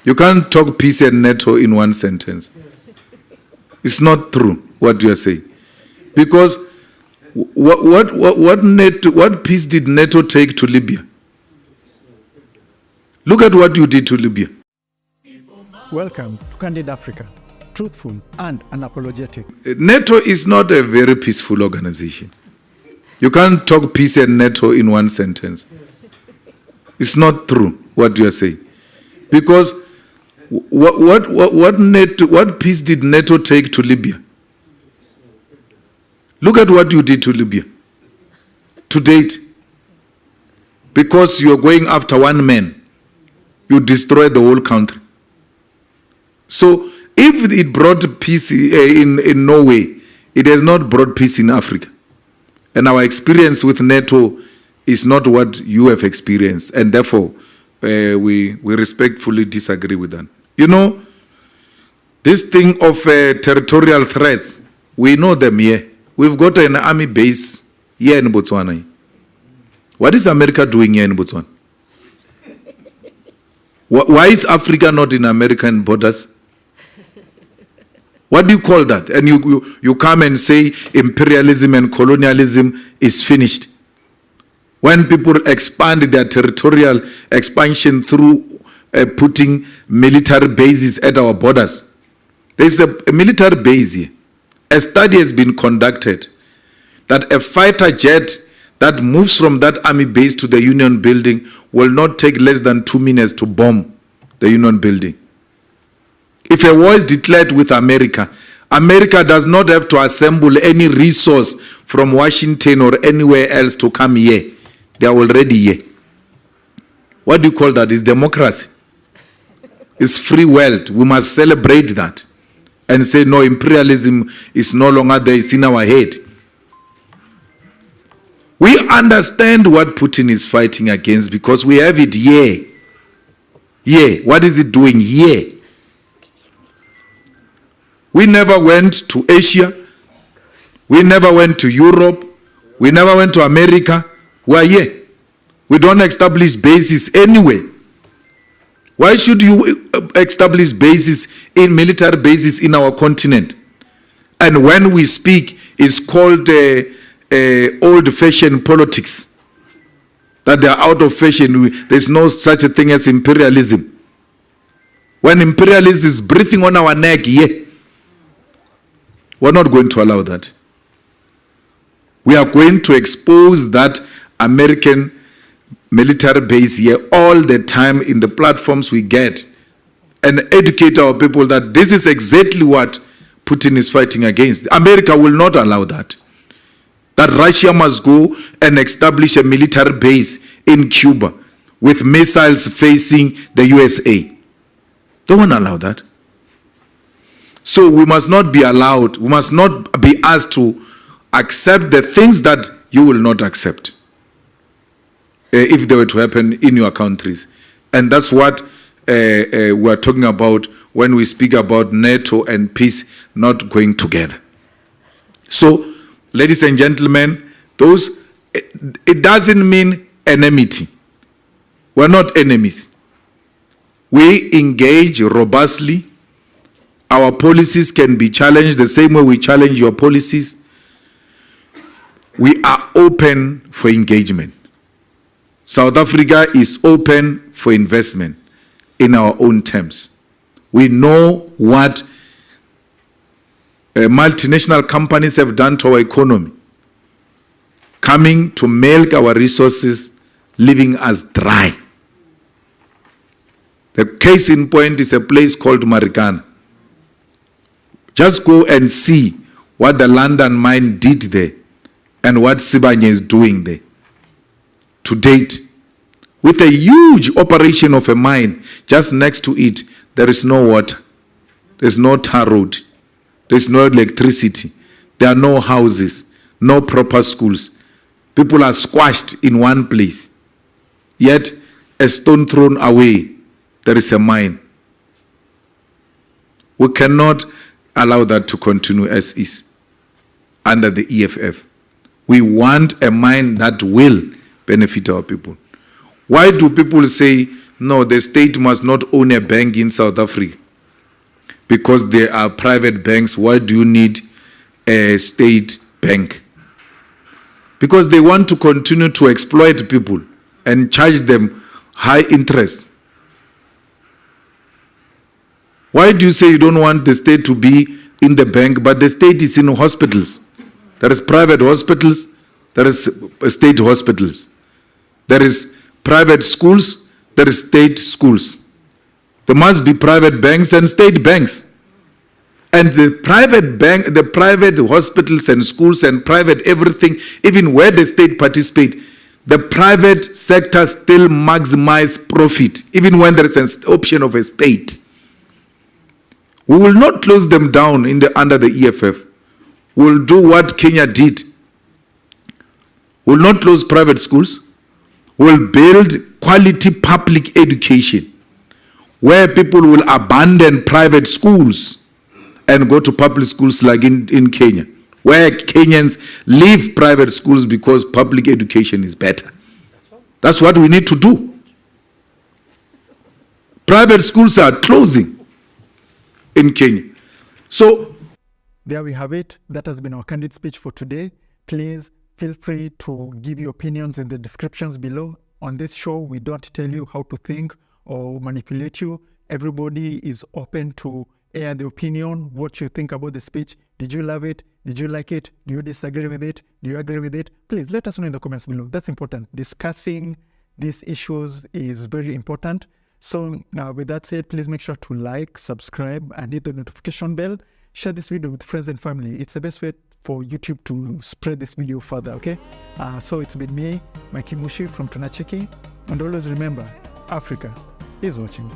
You can't talk peace and NATO in one sentence. It's not true what you are saying. Because what peace did NATO take to Libya? Look at what you did to Libya. Welcome to Candid Africa, truthful and unapologetic. NATO is not a very peaceful organization. You can't talk peace and NATO in one sentence. It's not true what you are saying. Because what peace did NATO take to Libya? Look at what you did to Libya to date. Because you're going after one man, you destroy the whole country. So if it brought peace in Norway, it has not brought peace in Africa. And our experience with NATO is not what you have experienced. And therefore, we respectfully disagree with that. You know, this thing of territorial threats, we know them here. We've got an army base here in Botswana. What is America doing here in Botswana? Why is Africa not in American borders? What do you call that? And you come and say imperialism and colonialism is finished. When people expand their territorial expansion through putting military bases at our borders. There's a military base here. A study has been conducted that a fighter jet that moves from that army base to the Union building will not take less than 2 minutes to bomb the Union building. If a war is declared with America, America does not have to assemble any resource from Washington or anywhere else to come here. They are already here. What do you call that? It's democracy. It's free wealth. We must celebrate that and say, no, imperialism is no longer there. It's in our head. We understand what Putin is fighting against because we have it here. Here. What is it doing here? We never went to Asia. We never went to Europe. We never went to America. We are here. We don't establish bases anywhere. Why should you establish bases in military bases in our continent? And when we speak, it's called old-fashioned politics. That they are out of fashion. There's no such a thing as imperialism. When imperialism is breathing on our neck, yeah, we're not going to allow that. We are going to expose that American military base here all the time in the platforms we get and educate our people that this is exactly what Putin is fighting against. America will not allow that. That Russia must go and establish a military base in Cuba with missiles facing the USA. Don't want to allow that. So we must not be allowed, we must not be asked to accept the things that you will not accept if they were to happen in your countries. And that's what we are talking about when we speak about NATO and peace not going together. So, ladies and gentlemen, it doesn't mean enmity. We're not enemies. We engage robustly. Our policies can be challenged the same way we challenge your policies. We are open for engagement. South Africa is open for investment in our own terms. We know what multinational companies have done to our economy, coming to milk our resources, leaving us dry. The case in point is a place called Marikana. Just go and see what the London mine did there and what Sibanye is doing there. To date, with a huge operation of a mine just next to it, there is no water, there's no tar road, there's no electricity, there are no houses, no proper schools. People are squashed in one place. Yet, a stone thrown away, there is a mine. We cannot allow that to continue as is under the EFF. We want a mine that will benefit our people. Why do people say No, the state must not own a bank in South Africa because there are private banks. Why do you need a state bank? Because they want to continue to exploit people and charge them high interest. Why do you say you don't want the state to be in the bank, but the state is in hospitals? There is private hospitals, there is state hospitals. There is private schools, there is state schools. There must be private banks and state banks. And the private bank, the private hospitals and schools and private everything, even where the state participate, the private sector still maximize profit, even when there is an option of a state. We will not close them down under the EFF. We'll do what Kenya did. We'll not close private schools. We'll build quality public education where people will abandon private schools and go to public schools like in Kenya, where Kenyans leave private schools because public education is better. That's what we need to do. Private schools are closing in Kenya. So there we have it. That has been our candid speech for today. Please feel free to give your opinions in the descriptions below. On this show, we don't tell you how to think or manipulate you. Everybody is open to air the opinion, what you think about the speech. Did you love it? Did you like it? Do you disagree with it? Do you agree with it? Please let us know in the comments below. That's important. Discussing these issues is very important. So with that said, please make sure to like, subscribe, and hit the notification bell. Share this video with friends and family. It's the best way for YouTube to spread this video further, okay? So it's been me, Mike Mushi from Tunacheki. And always remember, Africa is watching.